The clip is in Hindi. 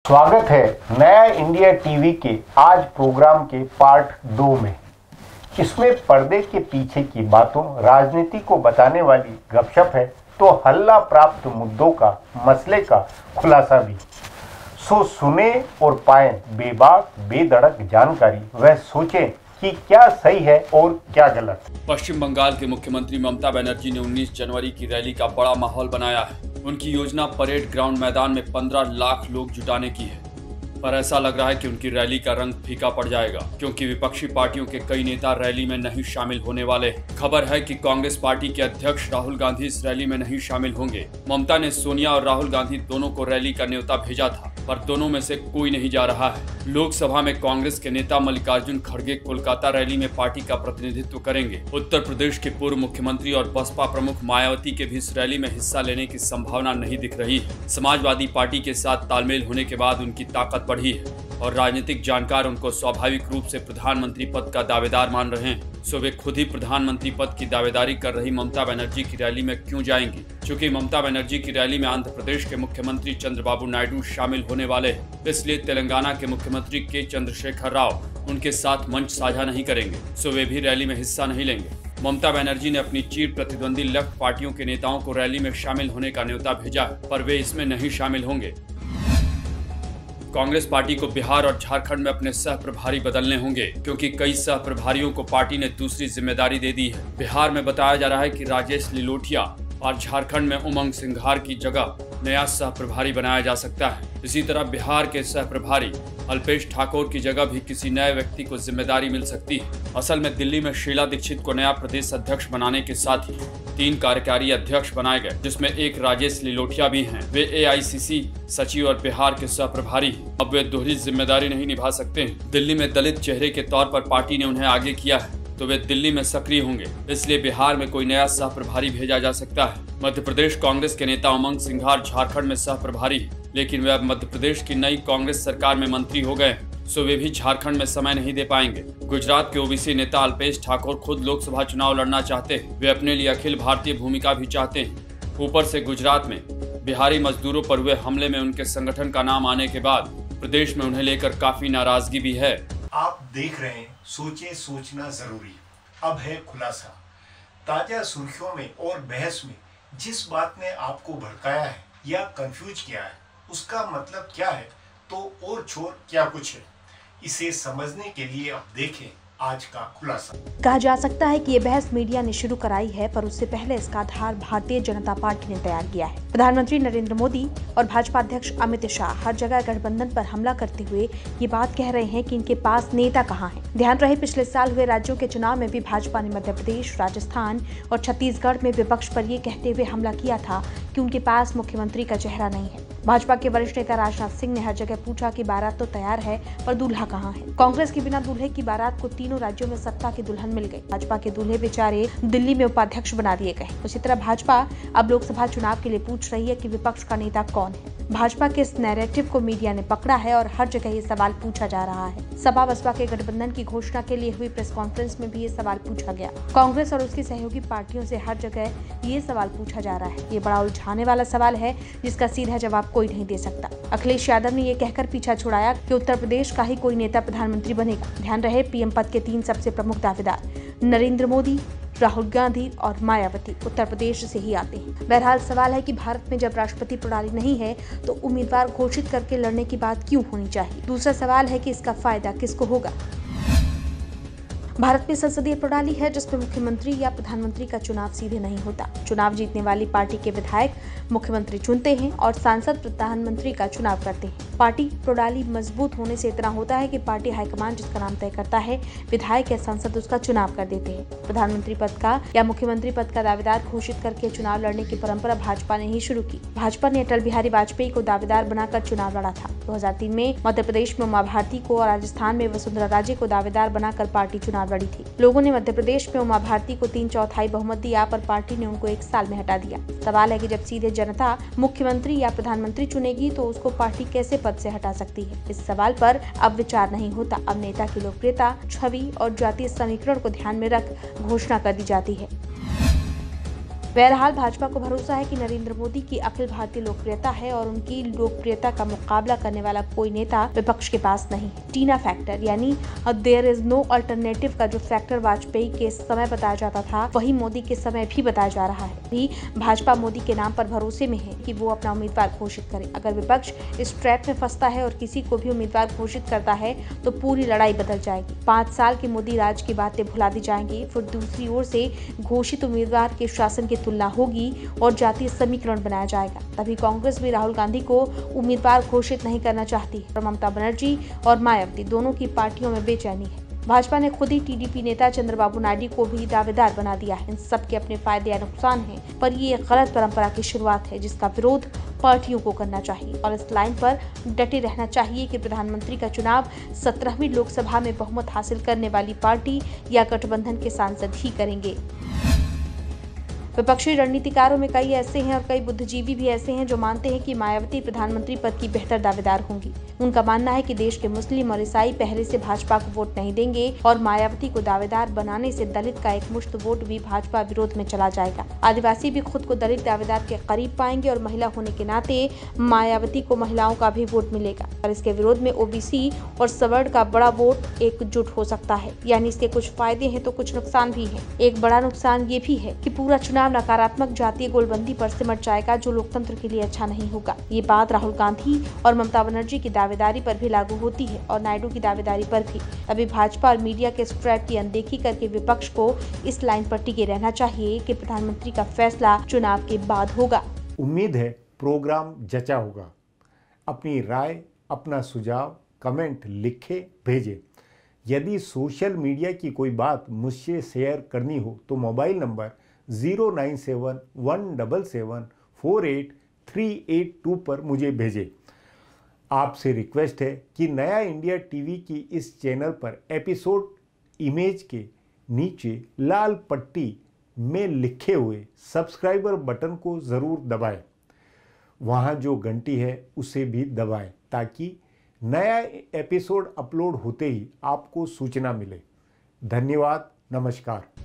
स्वागत है नया इंडिया टीवी के आज प्रोग्राम के पार्ट 2 में। इसमें पर्दे के पीछे की बातों, राजनीति को बताने वाली गपशप है तो हल्ला प्राप्त मुद्दों का, मसले का खुलासा भी। सो सुने और पाएं बेबाक बेधड़क जानकारी, वह सोचें कि क्या सही है और क्या गलत। पश्चिम बंगाल के मुख्यमंत्री ममता बनर्जी ने 19 जनवरी की रैली का बड़ा माहौल बनाया है। उनकी योजना परेड ग्राउंड मैदान में 15 लाख लोग जुटाने की है, पर ऐसा लग रहा है कि उनकी रैली का रंग फीका पड़ जाएगा, क्योंकि विपक्षी पार्टियों के कई नेता रैली में नहीं शामिल होने वाले। खबर है कि कांग्रेस पार्टी के अध्यक्ष राहुल गांधी इस रैली में नहीं शामिल होंगे। ममता ने सोनिया और राहुल गांधी दोनों को रैली का न्योता भेजा था, पर दोनों में से कोई नहीं जा रहा है। लोकसभा में कांग्रेस के नेता मल्लिकार्जुन खड़गे कोलकाता रैली में पार्टी का प्रतिनिधित्व करेंगे। उत्तर प्रदेश के पूर्व मुख्यमंत्री और बसपा प्रमुख मायावती के भी इस रैली में हिस्सा लेने की संभावना नहीं दिख रही है। समाजवादी पार्टी के साथ तालमेल होने के बाद उनकी ताकत बढ़ी है और राजनीतिक जानकार उनको स्वाभाविक रूप से प्रधानमंत्री पद का दावेदार मान रहे हैं। सो वे खुद ही प्रधानमंत्री पद की दावेदारी कर रही ममता बनर्जी की रैली में क्यों जाएंगी? चूंकि ममता बनर्जी की रैली में आंध्र प्रदेश के मुख्यमंत्री चंद्रबाबू नायडू शामिल होने वाले हैं, इसलिए तेलंगाना के मुख्यमंत्री के चंद्रशेखर राव उनके साथ मंच साझा नहीं करेंगे। सो वे भी रैली में हिस्सा नहीं लेंगे। ममता बनर्जी ने अपनी चीर प्रतिद्वंदी लेफ्ट पार्टियों के नेताओं को रैली में शामिल होने का न्योता भेजा है, पर वे इसमें नहीं शामिल होंगे। कांग्रेस पार्टी को बिहार और झारखंड में अपने सह प्रभारी बदलने होंगे, क्योंकि कई सह प्रभारियों को पार्टी ने दूसरी जिम्मेदारी दे दी है। बिहार में बताया जा रहा है कि राजेश लिलोटिया और झारखंड में उमंग सिंघार की जगह नया सह प्रभारी बनाया जा सकता है। इसी तरह बिहार के सह प्रभारी अल्पेश ठाकोर की जगह भी किसी नए व्यक्ति को जिम्मेदारी मिल सकती है। असल में दिल्ली में शीला दीक्षित को नया प्रदेश अध्यक्ष बनाने के साथ ही 3 कार्यकारी अध्यक्ष बनाए गए, जिसमें एक राजेश लिलोटिया भी हैं। वे AICC सचिव और बिहार के सह प्रभारी हैं। अब वे दोहरी जिम्मेदारी नहीं निभा सकते हैं। दिल्ली में दलित चेहरे के तौर पर पार्टी ने उन्हें आगे किया है, तो वे दिल्ली में सक्रिय होंगे, इसलिए बिहार में कोई नया सह प्रभारी भेजा जा सकता है। मध्य प्रदेश कांग्रेस के नेता उमंग सिंघार झारखंड में सह प्रभारी है, लेकिन वे अब मध्य प्रदेश की नई कांग्रेस सरकार में मंत्री हो गए, सो वे भी झारखंड में समय नहीं दे पाएंगे। गुजरात के OBC नेता अल्पेश ठाकोर खुद लोकसभा चुनाव लड़ना चाहते हैं। वे अपने लिए अखिल भारतीय भूमिका भी चाहते हैं। ऊपर से गुजरात में बिहारी मजदूरों पर हुए हमले में उनके संगठन का नाम आने के बाद प्रदेश में उन्हें लेकर काफी नाराजगी भी है। आप देख रहे हैं सोचे सोचना जरूरी। अब है खुलासा। ताजा सुर्खियों में और बहस में जिस बात ने आपको भड़काया है या कंफ्यूज किया है, उसका मतलब क्या है तो और छोर क्या कुछ है, इसे समझने के लिए अब देखें आज का खुलासा। कहा जा सकता है कि ये बहस मीडिया ने शुरू कराई है, पर उससे पहले इसका आधार भारतीय जनता पार्टी ने तैयार किया है। प्रधानमंत्री नरेंद्र मोदी और भाजपा अध्यक्ष अमित शाह हर जगह गठबंधन पर हमला करते हुए ये बात कह रहे हैं कि इनके पास नेता कहाँ हैं। ध्यान रहे, पिछले साल हुए राज्यों के चुनाव में भी भाजपा ने मध्य प्रदेश, राजस्थान और छत्तीसगढ़ में विपक्ष पर ये कहते हुए हमला किया था कि उनके पास मुख्यमंत्री का चेहरा नहीं है। भाजपा के वरिष्ठ नेता राजनाथ सिंह ने हर जगह पूछा कि बारात तो तैयार है, पर दूल्हा कहाँ है। कांग्रेस के बिना दूल्हे की बारात को तीनों राज्यों में सत्ता की दुल्हन मिल गई। भाजपा के दूल्हे बेचारे दिल्ली में उपाध्यक्ष बना दिए गए। उसी तरह भाजपा अब लोकसभा चुनाव के लिए पूछ रही है कि विपक्ष का नेता कौन है। भाजपा के इस नैरेटिव को मीडिया ने पकड़ा है और हर जगह ये सवाल पूछा जा रहा है। सपा बसपा के गठबंधन की घोषणा के लिए हुई प्रेस कॉन्फ्रेंस में भी ये सवाल पूछा गया। कांग्रेस और उसकी सहयोगी पार्टियों से हर जगह ये सवाल पूछा जा रहा है। ये बड़ा उलझाने वाला सवाल है, जिसका सीधा जवाब कोई नहीं दे सकता। अखिलेश यादव ने ये कहकर पीछा छुड़ाया कि उत्तर प्रदेश का ही कोई नेता प्रधानमंत्री बनेगा। ध्यान रहे, PM पद के 3 सबसे प्रमुख दावेदार नरेंद्र मोदी, राहुल गांधी और मायावती उत्तर प्रदेश से ही आते हैं। बहरहाल सवाल है कि भारत में जब राष्ट्रपति प्रणाली नहीं है तो उम्मीदवार घोषित करके लड़ने की बात क्यों होनी चाहिए। दूसरा सवाल है कि इसका फायदा किसको होगा। भारत में संसदीय प्रणाली है जिसमें मुख्यमंत्री या प्रधानमंत्री का चुनाव सीधे नहीं होता। चुनाव जीतने वाली पार्टी के विधायक मुख्यमंत्री चुनते हैं और सांसद प्रधानमंत्री का चुनाव करते हैं। पार्टी प्रणाली मजबूत होने से इतना होता है कि पार्टी हाईकमान जिसका नाम तय करता है, विधायक या सांसद उसका चुनाव कर देते हैं। प्रधानमंत्री पद का या मुख्यमंत्री पद का दावेदार घोषित करके चुनाव लड़ने की परंपरा भाजपा ने ही शुरू की। भाजपा ने अटल बिहारी वाजपेयी को दावेदार बनाकर चुनाव लड़ा था। 2003 में मध्य प्रदेश में उमा भारती को और राजस्थान में वसुंधरा राजे को दावेदार बनाकर पार्टी चुनाव लड़ी थी। लोगों ने मध्य प्रदेश में उमा भारती को 3/4 बहुमत दिया, पर पार्टी ने उनको 1 साल में हटा दिया। सवाल है कि जब सीधे जनता मुख्यमंत्री या प्रधानमंत्री चुनेगी तो उसको पार्टी कैसे पद से हटा सकती है। इस सवाल पर अब विचार नहीं होता। अब नेता की लोकप्रियता, छवि और जातीय समीकरण को ध्यान में रख घोषणा कर दी जाती है। बहरहाल भाजपा को भरोसा है कि नरेंद्र मोदी की अखिल भारतीय लोकप्रियता है और उनकी लोकप्रियता का मुकाबला करने वाला कोई नेता विपक्ष के पास नहीं है। टीना फैक्टर यानी देयर इज नो अल्टरनेटिव का जो फैक्टर वाजपेयी के समय बताया जाता था, वही मोदी के समय भी बताया जा रहा है। भी भाजपा मोदी के नाम पर भरोसे में है कि वो अपना उम्मीदवार घोषित करे। अगर विपक्ष इस ट्रैप में फंसता है और किसी को भी उम्मीदवार घोषित करता है तो पूरी लड़ाई बदल जाएगी। 5 साल के मोदी राज की बातें भुला दी जाएंगी। फिर दूसरी ओर से घोषित उम्मीदवार के शासन की तुलना होगी और जातीय समीकरण बनाया जाएगा। तभी कांग्रेस भी राहुल गांधी को उम्मीदवार घोषित नहीं करना चाहती है और ममता बनर्जी और मायावती दोनों की पार्टियों में बेचैनी है। भाजपा ने खुद ही टीडीपी नेता चंद्रबाबू नायडू को भी दावेदार बना दिया है। इन सब के अपने फायदे या नुकसान हैं, पर ये एक गलत परंपरा की शुरुआत है जिसका विरोध पार्टियों को करना चाहिए और इस लाइन पर डटे रहना चाहिए कि प्रधानमंत्री का चुनाव 17वीं लोकसभा में बहुमत हासिल करने वाली पार्टी या गठबंधन के सांसद ही करेंगे। विपक्षी रणनीतिकारों में कई ऐसे हैं और कई बुद्धिजीवी भी ऐसे हैं जो मानते हैं कि मायावती प्रधानमंत्री पद की बेहतर दावेदार होंगी। उनका मानना है कि देश के मुस्लिम और ईसाई पहले से भाजपा को वोट नहीं देंगे और मायावती को दावेदार बनाने से दलित का एक मुश्त वोट भी भाजपा विरोध में चला जाएगा। आदिवासी भी खुद को दलित दावेदार के करीब पाएंगे और महिला होने के नाते मायावती को महिलाओं का भी वोट मिलेगा और इसके विरोध में ओबीसी और सवर्ण का बड़ा वोट एकजुट हो सकता है। यानी इसके कुछ फायदे हैं तो कुछ नुकसान भी है। एक बड़ा नुकसान ये भी है कि पूरा चुनाव नकारात्मक जातीय गोलबंदी पर सिमट जाएगा जो लोकतंत्र के लिए अच्छा नहीं होगा। ये बात राहुल गांधी और ममता बनर्जी की दावेदारी पर भी लागू होती है और नायडू की दावेदारी पर भी। तभी भाजपा और मीडिया के स्ट्रैप की अनदेखी करके विपक्ष को इस लाइन पर टिके रहना चाहिए कि प्रधानमंत्री का फैसला चुनाव के बाद होगा। उम्मीद है प्रोग्राम जचा होगा। अपनी राय, अपना सुझाव कमेंट लिखे भेजें। यदि सोशल मीडिया की कोई बात मुझसे शेयर करनी हो तो मोबाइल नंबर 09717748382 पर मुझे भेजें। आपसे रिक्वेस्ट है कि नया इंडिया टीवी की इस चैनल पर एपिसोड इमेज के नीचे लाल पट्टी में लिखे हुए सब्सक्राइबर बटन को ज़रूर दबाएं। वहाँ जो घंटी है उसे भी दबाएं ताकि नया एपिसोड अपलोड होते ही आपको सूचना मिले। धन्यवाद, नमस्कार।